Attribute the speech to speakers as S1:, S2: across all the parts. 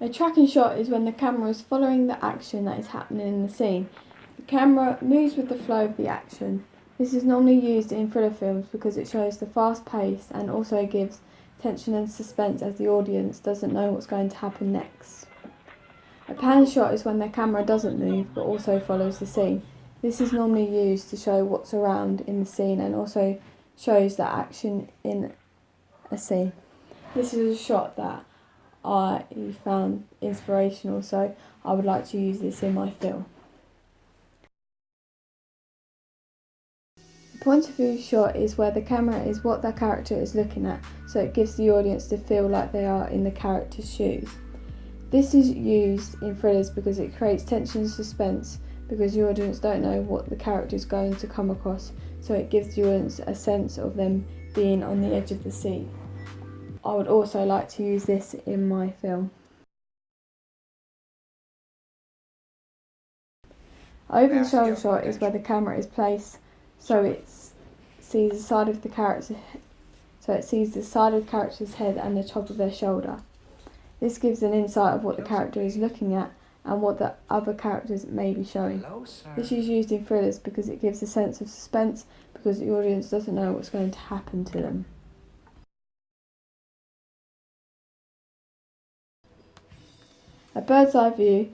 S1: A tracking shot is when the camera is following the action that is happening in the scene. The camera moves with the flow of the action. This is normally used in thriller films because it shows the fast pace and also gives tension and suspense as the audience doesn't know what's going to happen next. A pan shot is when the camera doesn't move but also follows the scene. This is normally used to show what's around in the scene and also shows the action in a scene. This is a shot that I found inspirational, so I would like to use this in my film. The point of view shot is where the camera is what the character is looking at, so it gives the audience to feel like they are in the character's shoes. This is used in thrillers because it creates tension and suspense because the audience don't know what the character is going to come across, so it gives the audience a sense of them being on the edge of the seat. I would also like to use this in my film. Over the shoulder shot is where the camera is placed so it sees the side of the character's head and the top of their shoulder. This gives an insight of what the character is looking at and what the other characters may be showing. This is used in thrillers because it gives a sense of suspense because the audience doesn't know what's going to happen to them. A bird's eye view.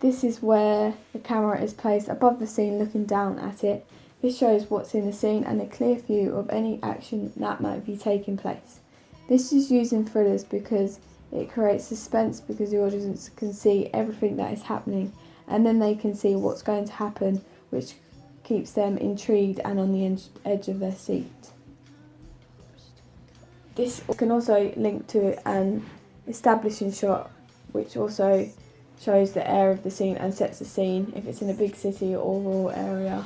S1: This is where the camera is placed above the scene looking down at it. This shows what's in the scene and a clear view of any action that might be taking place. This is used in thrillers because it creates suspense because the audience can see everything that is happening and then they can see what's going to happen, which keeps them intrigued and on the edge of their seat. This can also link to an establishing shot, which also shows the air of the scene and sets the scene. If it's in a big city or rural area,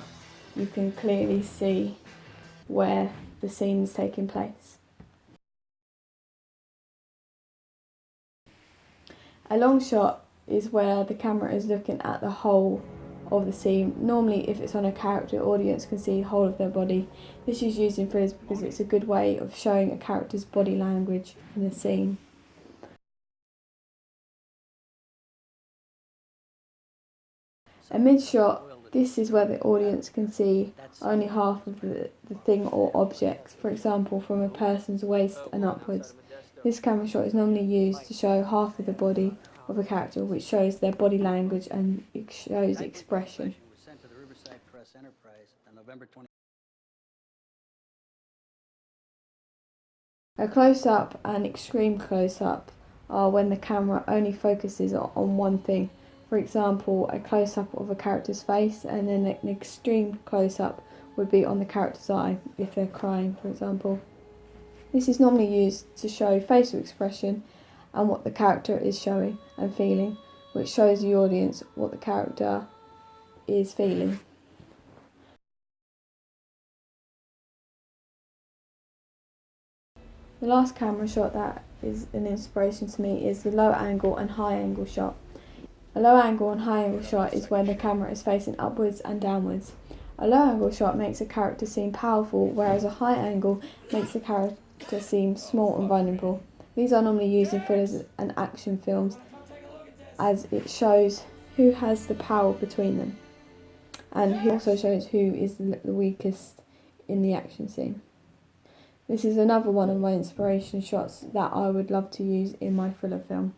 S1: you can clearly see where the scene is taking place. A long shot is where the camera is looking at the whole of the scene. Normally, if it's on a character, the audience can see the whole of their body. This is used in thrillers because it's a good way of showing a character's body language in the scene. A mid-shot, this is where the audience can see only half of the thing or object, for example from a person's waist and upwards. This camera shot is normally used to show half of the body of a character, which shows their body language and it shows expression. A close-up and extreme close-up are when the camera only focuses on one thing. For example, a close-up of a character's face and then an extreme close-up would be on the character's eye if they're crying, for example. This is normally used to show facial expression and what the character is showing and feeling, which shows the audience what the character is feeling. The last camera shot that is an inspiration to me is the low angle and high angle shot. A low angle and high angle shot is when the camera is facing upwards and downwards. A low angle shot makes a character seem powerful, whereas a high angle makes the character seem small and vulnerable. These are normally used in thrillers and action films as it shows who has the power between them and who also shows who is the weakest in the action scene. This is another one of my inspiration shots that I would love to use in my thriller film.